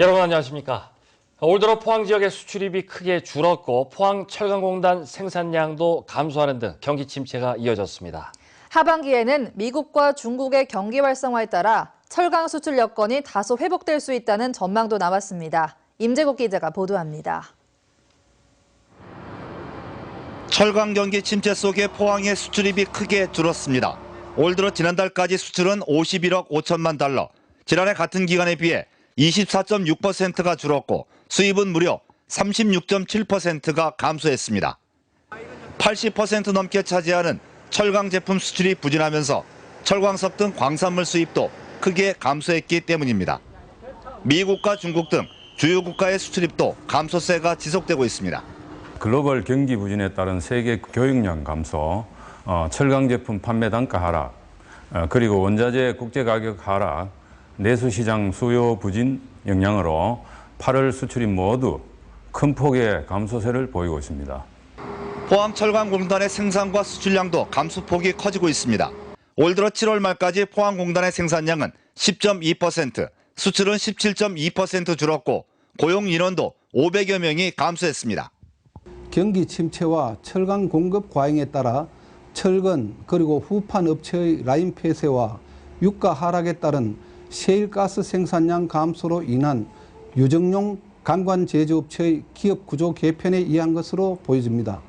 여러분 안녕하십니까. 올 들어 포항 지역의 수출입이 크게 줄었고 포항철강공단 생산량도 감소하는 등 경기 침체가 이어졌습니다. 하반기에는 미국과 중국의 경기 활성화에 따라 철강 수출 여건이 다소 회복될 수 있다는 전망도 나왔습니다. 임재국 기자가 보도합니다. 철강 경기 침체 속에 포항의 수출입이 크게 줄었습니다. 올 들어 지난달까지 수출은 51억 5천만 달러, 지난해 같은 기간에 비해 24.6%가 줄었고 수입은 무려 36.7%가 감소했습니다. 80% 넘게 차지하는 철강 제품 수출이 부진하면서 철광석 등 광산물 수입도 크게 감소했기 때문입니다. 미국과 중국 등 주요 국가의 수출입도 감소세가 지속되고 있습니다. 글로벌 경기 부진에 따른 세계 교역량 감소, 철강 제품 판매 단가 하락, 그리고 원자재 국제 가격 하락, 내수시장 수요 부진 영향으로 8월 수출입 모두 큰 폭의 감소세를 보이고 있습니다. 포항철강공단의 생산과 수출량도 감소폭이 커지고 있습니다. 올 들어 7월 말까지 포항공단의 생산량은 10.2%, 수출은 17.2% 줄었고 고용 인원도 500여 명이 감소했습니다. 경기 침체와 철강 공급 과잉에 따라 철근 그리고 후판 업체의 라인 폐쇄와 유가 하락에 따른 셰일가스 생산량 감소로 인한 유정용 관관 제조업체의 기업 구조 개편에 의한 것으로 보여집니다.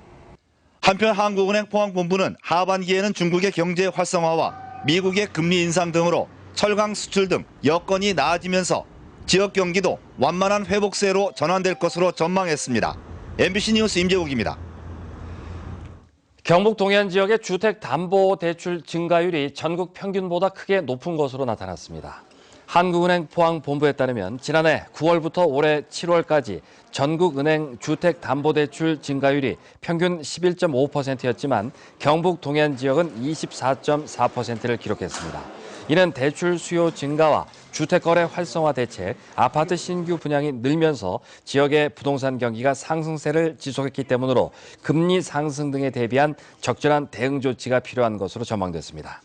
한편 한국은행 포항본부는 하반기에는 중국의 경제 활성화와 미국의 금리 인상 등으로 철강 수출 등 여건이 나아지면서 지역 경기도 완만한 회복세로 전환될 것으로 전망했습니다. MBC 뉴스 임재욱입니다. 경북 동해안 지역의 주택담보대출 증가율이 전국 평균보다 크게 높은 것으로 나타났습니다. 한국은행 포항본부에 따르면 지난해 9월부터 올해 7월까지 전국은행 주택담보대출 증가율이 평균 11.5%였지만 경북 동해안 지역은 24.4%를 기록했습니다. 이는 대출 수요 증가와 주택거래 활성화 대책, 아파트 신규 분양이 늘면서 지역의 부동산 경기가 상승세를 지속했기 때문으로 금리 상승 등에 대비한 적절한 대응 조치가 필요한 것으로 전망됐습니다.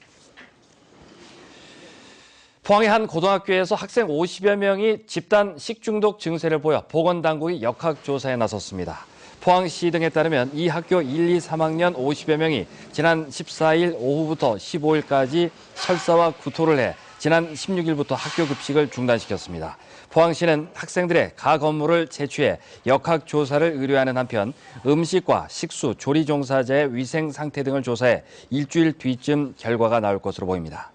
포항의 한 고등학교에서 학생 50여 명이 집단 식중독 증세를 보여 보건당국이 역학조사에 나섰습니다. 포항시 등에 따르면 이 학교 1, 2, 3학년 50여 명이 지난 14일 오후부터 15일까지 설사와 구토를 해 지난 16일부터 학교 급식을 중단시켰습니다. 포항시는 학생들의 가 건물을 채취해 역학조사를 의뢰하는 한편 음식과 식수, 조리 종사자의 위생 상태 등을 조사해 일주일 뒤쯤 결과가 나올 것으로 보입니다.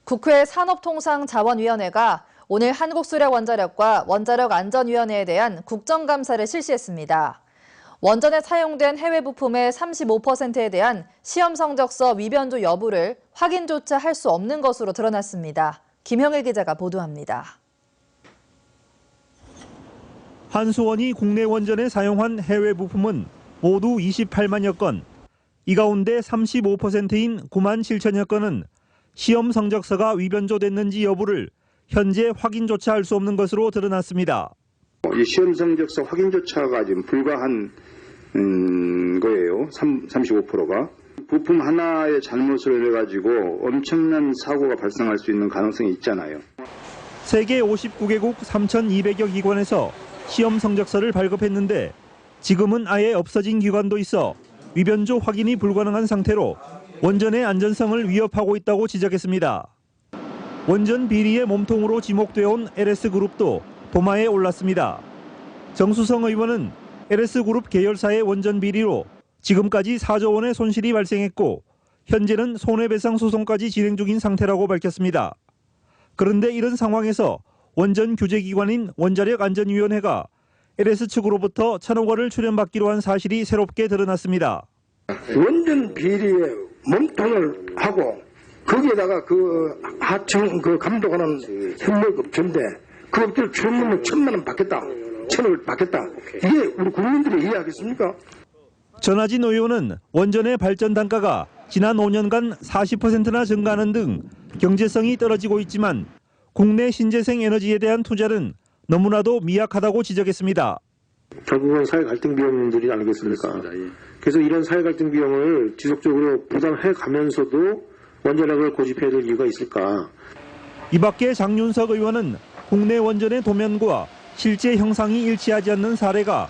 국회 산업통상자원위원회가 오늘 한국수력원자력과 원자력안전위원회에 대한 국정감사를 실시했습니다. 원전에 사용된 해외 부품의 35%에 대한 시험 성적서 위변조 여부를 확인조차 할 수 없는 것으로 드러났습니다. 김형일 기자가 보도합니다. 한수원이 국내 원전에 사용한 해외 부품은 모두 28만여 건, 이 가운데 35%인 9만 7천여 건은 시험 성적서가 위변조됐는지 여부를 현재 확인조차 할 수 없는 것으로 드러났습니다. 이 시험 성적서 확인조차가 지금 불가한 거예요. 35%가. 부품 하나의 잘못을 해가지고 엄청난 사고가 발생할 수 있는 가능성이 있잖아요. 세계 59개국 3,200여 기관에서 시험 성적서를 발급했는데 지금은 아예 없어진 기관도 있어 위변조 확인이 불가능한 상태로 원전의 안전성을 위협하고 있다고 지적했습니다. 원전 비리의 몸통으로 지목되어 온 LS그룹도 도마에 올랐습니다. 정수성 의원은 LS그룹 계열사의 원전 비리로 지금까지 4조 원의 손실이 발생했고 현재는 손해배상 소송까지 진행 중인 상태라고 밝혔습니다. 그런데 이런 상황에서 원전 규제기관인 원자력안전위원회가 LS 측으로부터 1,000억 원을 출연받기로 한 사실이 새롭게 드러났습니다. 원전 비리에 몸통을 하고 거기에다가 그 하청 그 감독하는 협력업체인데 그 업체를 출연하면 1,000만 원 받겠다, 1,000을 받겠다. 이게 우리 국민들이 이해하겠습니까? 전하진 의원은 원전의 발전 단가가 지난 5년간 40%나 증가하는 등 경제성이 떨어지고 있지만 국내 신재생 에너지에 대한 투자는 너무나도 미약하다고 지적했습니다. 결국은 사회 갈등 비용들이 아니겠습니까? 그래서 이런 사회 갈등 비용을 지속적으로 부담해 가면서도 원자력을 고집해야 될 이유가 있을까? 이 밖에 장윤석 의원은 국내 원전의 도면과 실제 형상이 일치하지 않는 사례가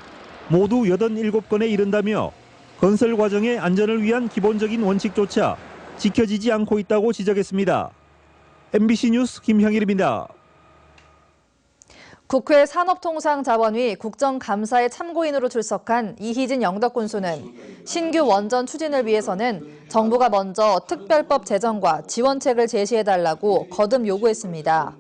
모두 87건에 이른다며 건설 과정의 안전을 위한 기본적인 원칙조차 지켜지지 않고 있다고 지적했습니다. MBC 뉴스 김형일입니다. 국회 산업통상자원위 국정감사에 참고인으로 출석한 이희진 영덕군수는 신규 원전 추진을 위해서는 정부가 먼저 특별법 제정과 지원책을 제시해달라고 거듭 요구했습니다.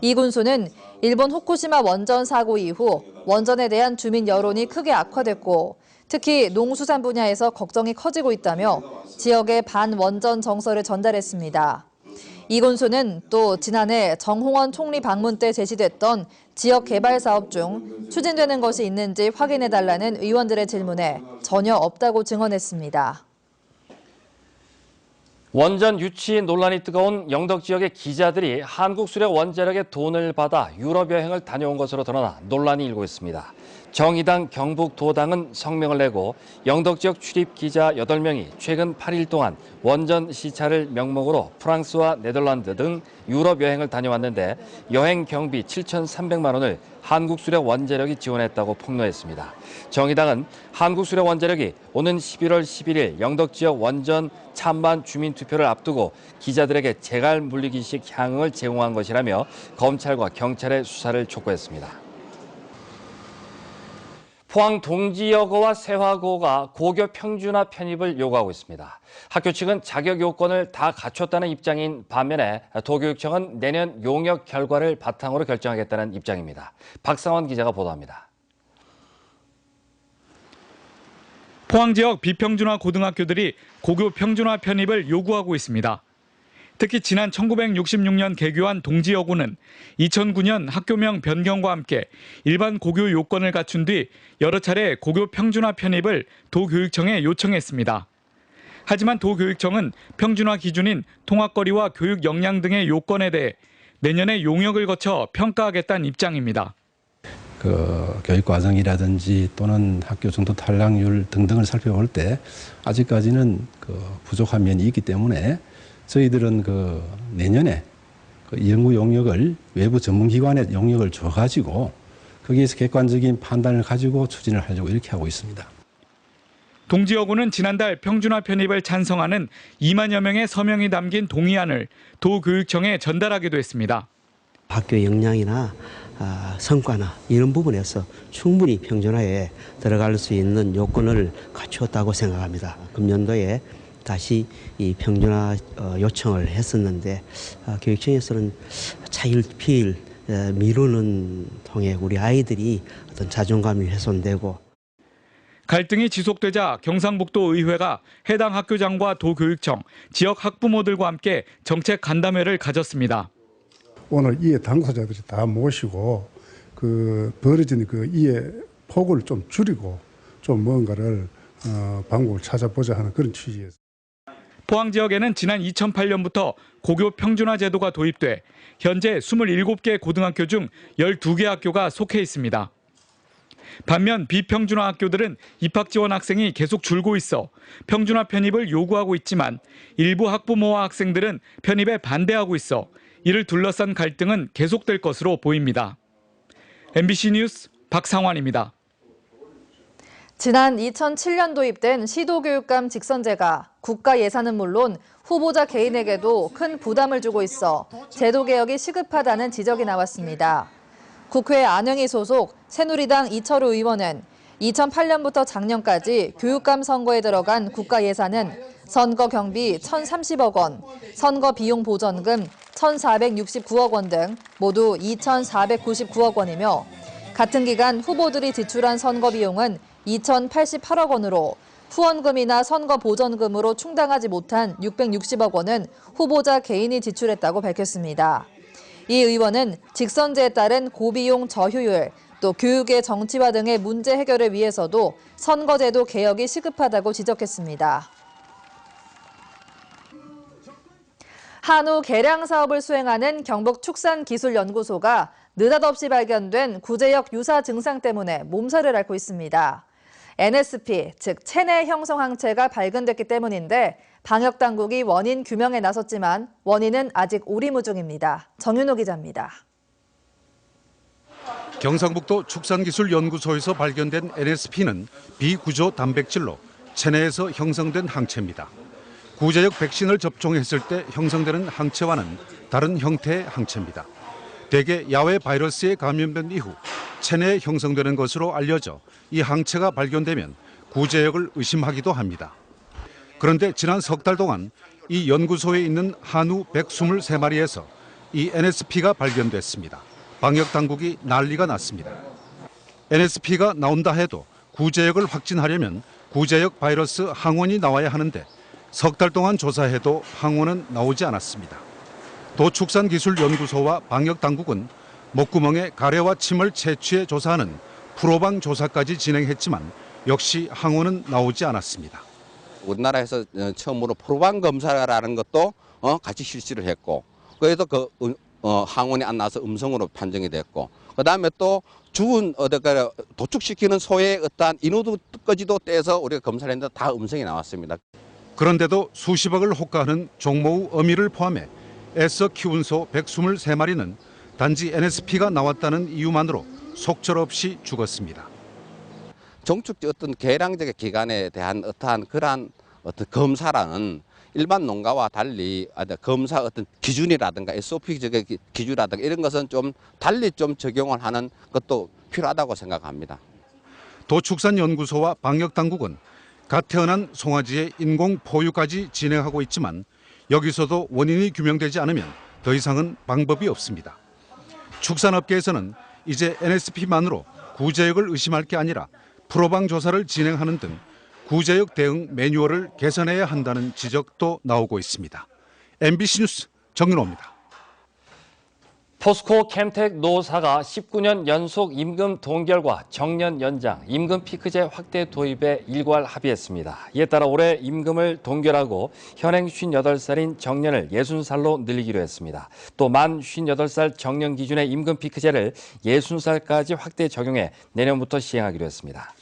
이 군수는 일본 후쿠시마 원전 사고 이후 원전에 대한 주민 여론이 크게 악화됐고 특히 농수산 분야에서 걱정이 커지고 있다며 지역의 반원전 정서를 전달했습니다. 이 군수는 또 지난해 정홍원 총리 방문 때 제시됐던 지역 개발 사업 중 추진되는 것이 있는지 확인해달라는 의원들의 질문에 전혀 없다고 증언했습니다. 원전 유치 논란이 뜨거운 영덕 지역의 기자들이 한국수력원자력의 돈을 받아 유럽 여행을 다녀온 것으로 드러나 논란이 일고 있습니다. 정의당 경북도당은 성명을 내고 영덕 지역 출입 기자 8명이 최근 8일 동안 원전 시찰을 명목으로 프랑스와 네덜란드 등 유럽 여행을 다녀왔는데 여행 경비 7,300만 원을 한국수력원자력이 지원했다고 폭로했습니다. 정의당은 한국수력원자력이 오는 11월 11일 영덕 지역 원전 찬반 주민투표를 앞두고 기자들에게 재갈 물리기식 향응을 제공한 것이라며 검찰과 경찰의 수사를 촉구했습니다. 포항 동지여고와 세화고가 고교 평준화 편입을 요구하고 있습니다. 학교 측은 자격 요건을 다 갖췄다는 입장인 반면에 도교육청은 내년 용역 결과를 바탕으로 결정하겠다는 입장입니다. 박상원 기자가 보도합니다. 포항 지역 비평준화 고등학교들이 고교 평준화 편입을 요구하고 있습니다. 특히 지난 1966년 개교한 동지여고는 2009년 학교명 변경과 함께 일반 고교 요건을 갖춘 뒤 여러 차례 고교 평준화 편입을 도교육청에 요청했습니다. 하지만 도교육청은 평준화 기준인 통학거리와 교육 역량 등의 요건에 대해 내년에 용역을 거쳐 평가하겠다는 입장입니다. 교육 과정이라든지 또는 학교 정도 탈락률 등등을 살펴볼 때 아직까지는 부족한 면이 있기 때문에 저희들은 내년에 연구 용역을 외부 전문기관에 용역을 줘가지고 거기에서 객관적인 판단을 가지고 추진을 하려고 이렇게 하고 있습니다. 동지여고는 지난달 평준화 편입을 찬성하는 2만여 명의 서명이 담긴 동의안을 도교육청에 전달하기도 했습니다. 학교 역량이나 성과나 이런 부분에서 충분히 평준화에 들어갈 수 있는 요건을 갖추었다고 생각합니다. 금년도에 다시 이 평준화 요청을 했었는데 교육청에서는 차일피일 미루는 통해 우리 아이들이 어떤 자존감이 훼손되고 갈등이 지속되자 경상북도 의회가 해당 학교장과 도교육청, 지역 학부모들과 함께 정책 간담회를 가졌습니다. 오늘 이해 당사자들이 다 모시고 벌어진 이해 폭을 좀 줄이고 좀 뭔가를 방법을 찾아보자 하는 그런 취지에서. 포항 지역에는 지난 2008년부터 고교 평준화 제도가 도입돼 현재 27개 고등학교 중 12개 학교가 속해 있습니다. 반면 비평준화 학교들은 입학 지원 학생이 계속 줄고 있어 평준화 편입을 요구하고 있지만 일부 학부모와 학생들은 편입에 반대하고 있어 이를 둘러싼 갈등은 계속될 것으로 보입니다. MBC 뉴스 박상환입니다. 지난 2007년 도입된 시도교육감 직선제가 국가 예산은 물론 후보자 개인에게도 큰 부담을 주고 있어 제도 개혁이 시급하다는 지적이 나왔습니다. 국회 안영희 소속 새누리당 이철우 의원은 2008년부터 작년까지 교육감 선거에 들어간 국가 예산은 선거 경비 1,030억 원, 선거 비용 보전금 1,469억 원 등 모두 2,499억 원이며 같은 기간 후보들이 지출한 선거 비용은 2,088억 원으로 후원금이나 선거 보전금으로 충당하지 못한 660억 원은 후보자 개인이 지출했다고 밝혔습니다. 이 의원은 직선제에 따른 고비용 저효율, 또 교육의 정치화 등의 문제 해결을 위해서도 선거제도 개혁이 시급하다고 지적했습니다. 한우 개량 사업을 수행하는 경북축산기술연구소가 느닷없이 발견된 구제역 유사 증상 때문에 몸살을 앓고 있습니다. NSP, 즉 체내 형성 항체가 발견됐기 때문인데 방역당국이 원인 규명에 나섰지만 원인은 아직 오리무중입니다. 정윤호 기자입니다. 경상북도 축산기술연구소에서 발견된 NSP는 비구조 단백질로 체내에서 형성된 항체입니다. 구제역 백신을 접종했을 때 형성되는 항체와는 다른 형태의 항체입니다. 대개 야외 바이러스에 감염된 이후 체내에 형성되는 것으로 알려져 이 항체가 발견되면 구제역을 의심하기도 합니다. 그런데 지난 석 달 동안 이 연구소에 있는 한우 123마리에서 이 NSP가 발견됐습니다. 방역당국이 난리가 났습니다. NSP가 나온다 해도 구제역을 확진하려면 구제역 바이러스 항원이 나와야 하는데 석 달 동안 조사해도 항원은 나오지 않았습니다. 도축산기술연구소와 방역당국은 목구멍에 가래와 침을 채취해 조사하는 프로방 조사까지 진행했지만 역시 항원은 나오지 않았습니다. 우리나라에서 처음으로 프로방 검사라는 것도 같이 실시를 했고 그래도 항원이 안 나와서 음성으로 판정이 됐고 그다음에 또 죽은 도축시키는 소의 어떠한 인후두까지도 떼서 우리가 검사를 했는데 다 음성이 나왔습니다. 그런데도 수십억을 호가하는 종모우 어미를 포함해 애써 키운 소 123마리는 단지 NSP가 나왔다는 이유만으로 속절없이 죽었습니다. 종축 어떤 계량적인 기관에 대한 어떠한 그러한 검사라는 일반 농가와 달리 검사 어떤 기준이라든가 SOP적인 기준이라든가 이런 것은 좀 달리 좀 적용을 하는 것도 필요하다고 생각합니다. 도축산연구소와 방역당국은 갓 태어난 송아지의 인공 포유까지 진행하고 있지만 여기서도 원인이 규명되지 않으면 더 이상은 방법이 없습니다. 축산업계에서는 이제 NSP만으로 구제역을 의심할 게 아니라 프로방 조사를 진행하는 등 구제역 대응 매뉴얼을 개선해야 한다는 지적도 나오고 있습니다. MBC 뉴스 정윤호입니다. 포스코 캠텍 노사가 19년 연속 임금 동결과 정년 연장, 임금 피크제 확대 도입에 일괄 합의했습니다. 이에 따라 올해 임금을 동결하고 현행 58살인 정년을 60살로 늘리기로 했습니다. 또 만 58살 정년 기준의 임금 피크제를 60살까지 확대 적용해 내년부터 시행하기로 했습니다.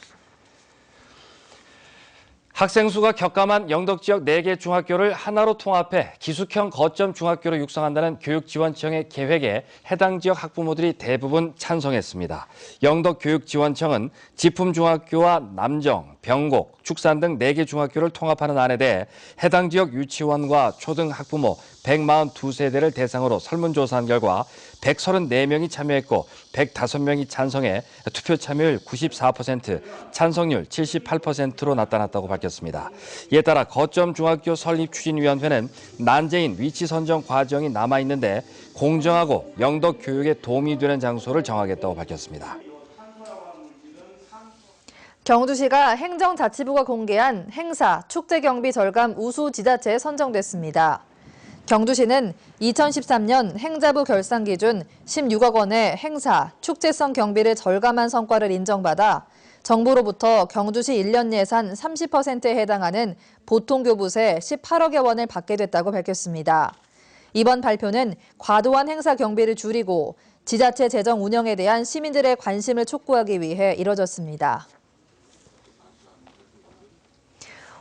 학생 수가 격감한 영덕 지역 4개 중학교를 하나로 통합해 기숙형 거점 중학교로 육성한다는 교육지원청의 계획에 해당 지역 학부모들이 대부분 찬성했습니다. 영덕 교육지원청은 지품중학교와 남정, 병곡, 축산 등 4개 중학교를 통합하는 안에 대해 해당 지역 유치원과 초등 학부모 142세대를 대상으로 설문조사한 결과 134명이 참여했고 105명이 찬성해 투표 참여율 94%, 찬성률 78%로 나타났다고 밝혔습니다. 이에 따라 거점 중학교 설립추진위원회는 난제인 위치 선정 과정이 남아있는데 공정하고 영덕 교육에 도움이 되는 장소를 정하겠다고 밝혔습니다. 경주시가 행정자치부가 공개한 행사, 축제경비 절감 우수 지자체에 선정됐습니다. 경주시는 2013년 행자부 결산 기준 16억 원의 행사, 축제성 경비를 절감한 성과를 인정받아 정부로부터 경주시 1년 예산 30%에 해당하는 보통교부세 18억여 원을 받게 됐다고 밝혔습니다. 이번 발표는 과도한 행사 경비를 줄이고 지자체 재정 운영에 대한 시민들의 관심을 촉구하기 위해 이뤄졌습니다.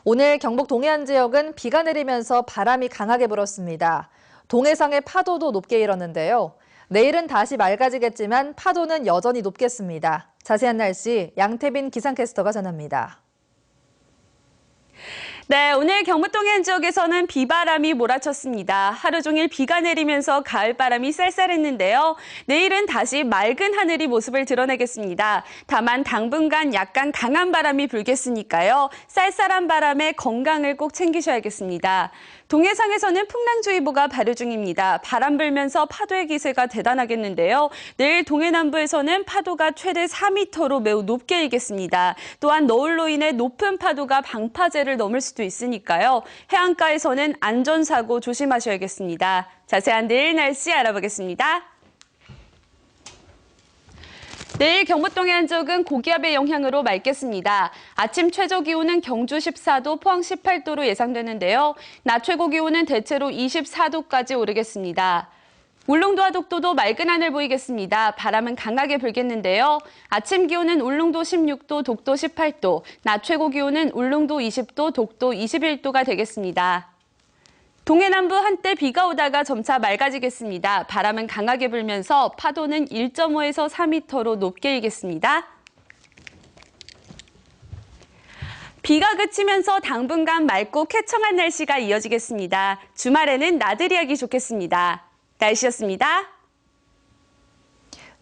오늘 경북 동해안 지역은 비가 내리면서 바람이 강하게 불었습니다. 동해상의 파도도 높게 일었는데요. 내일은 다시 맑아지겠지만 파도는 여전히 높겠습니다. 자세한 날씨 양태빈 기상캐스터가 전합니다. 네, 오늘 경북 동해안 지역에서는 비바람이 몰아쳤습니다. 하루 종일 비가 내리면서 가을바람이 쌀쌀했는데요. 내일은 다시 맑은 하늘이 모습을 드러내겠습니다. 다만 당분간 약간 강한 바람이 불겠으니까요. 쌀쌀한 바람에 건강을 꼭 챙기셔야겠습니다. 동해상에서는 풍랑주의보가 발효 중입니다. 바람 불면서 파도의 기세가 대단하겠는데요. 내일 동해 남부에서는 파도가 최대 4m로 매우 높게 일겠습니다. 또한 너울로 인해 높은 파도가 방파제를 넘을 수도 있으니까요. 해안가에서는 안전사고 조심하셔야겠습니다. 자세한 내일 날씨 알아보겠습니다. 내일 경북 동해안 지역은 고기압의 영향으로 맑겠습니다. 아침 최저 기온은 경주 14도, 포항 18도로 예상되는데요. 낮 최고 기온은 대체로 24도까지 오르겠습니다. 울릉도와 독도도 맑은 하늘 보이겠습니다. 바람은 강하게 불겠는데요. 아침 기온은 울릉도 16도, 독도 18도, 낮 최고 기온은 울릉도 20도, 독도 21도가 되겠습니다. 동해남부 한때 비가 오다가 점차 맑아지겠습니다. 바람은 강하게 불면서 파도는 1.5에서 4m로 높게 일겠습니다. 비가 그치면서 당분간 맑고 쾌청한 날씨가 이어지겠습니다. 주말에는 나들이 하기 좋겠습니다. 날씨였습니다.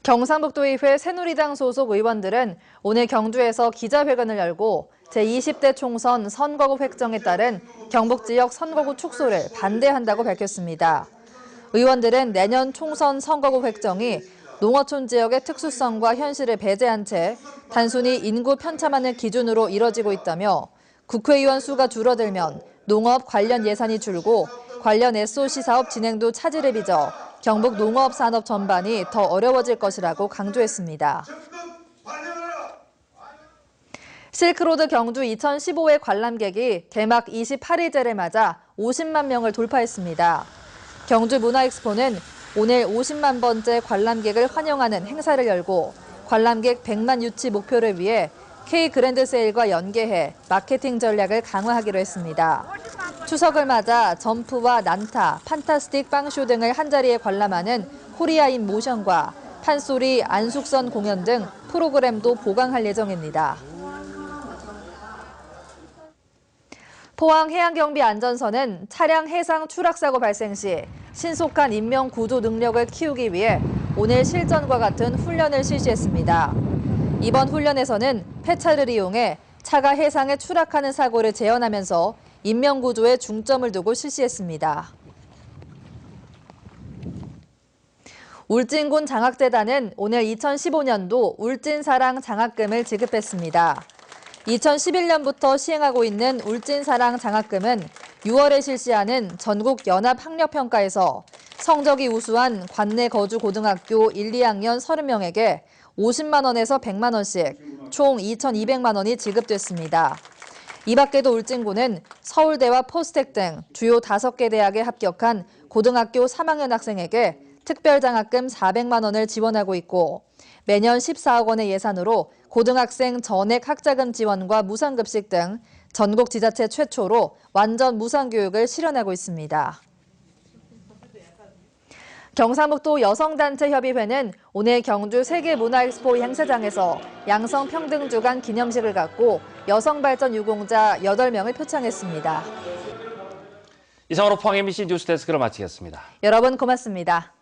경상북도의회 새누리당 소속 의원들은 오늘 경주에서 기자회견을 열고 제20대 총선 선거구 획정에 따른 경북 지역 선거구 축소를 반대한다고 밝혔습니다. 의원들은 내년 총선 선거구 획정이 농어촌 지역의 특수성과 현실을 배제한 채 단순히 인구 편차만을 기준으로 이뤄지고 있다며 국회의원 수가 줄어들면 농업 관련 예산이 줄고 관련 SOC 사업 진행도 차질을 빚어 경북 농업 산업 전반이 더 어려워질 것이라고 강조했습니다. 실크로드 경주 2015회 관람객이 개막 28일째를 맞아 50만 명을 돌파했습니다. 경주 문화엑스포는 오늘 50만 번째 관람객을 환영하는 행사를 열고 관람객 100만 유치 목표를 위해 K 그랜드세일과 연계해 마케팅 전략을 강화하기로 했습니다. 추석을 맞아 점프와 난타, 판타스틱 빵쇼 등을 한자리에 관람하는 코리아인 모션과 판소리, 안숙선 공연 등 프로그램도 보강할 예정입니다. 포항해양경비안전선은 차량 해상 추락사고 발생 시 신속한 인명 구조 능력을 키우기 위해 오늘 실전과 같은 훈련을 실시했습니다. 이번 훈련에서는 폐차를 이용해 차가 해상에 추락하는 사고를 재현하면서 인명 구조에 중점을 두고 실시했습니다. 울진군 장학재단은 오늘 2015년도 울진사랑 장학금을 지급했습니다. 2011년부터 시행하고 있는 울진사랑 장학금은 6월에 실시하는 전국 연합학력평가에서 성적이 우수한 관내 거주 고등학교 1, 2학년 30명에게 50만 원에서 100만 원씩 총 2,200만 원이 지급됐습니다. 이 밖에도 울진군은 서울대와 포스텍 등 주요 5개 대학에 합격한 고등학교 3학년 학생에게 특별장학금 400만 원을 지원하고 있고 매년 14억 원의 예산으로 고등학생 전액 학자금 지원과 무상급식 등 전국 지자체 최초로 완전 무상교육을 실현하고 있습니다. 경상북도 여성단체협의회는 오늘 경주 세계문화엑스포 행사장에서 양성평등주간 기념식을 갖고 여성발전 유공자 8명을 표창했습니다. 이상으로 포항 MBC 뉴스데스크를 마치겠습니다. 여러분 고맙습니다.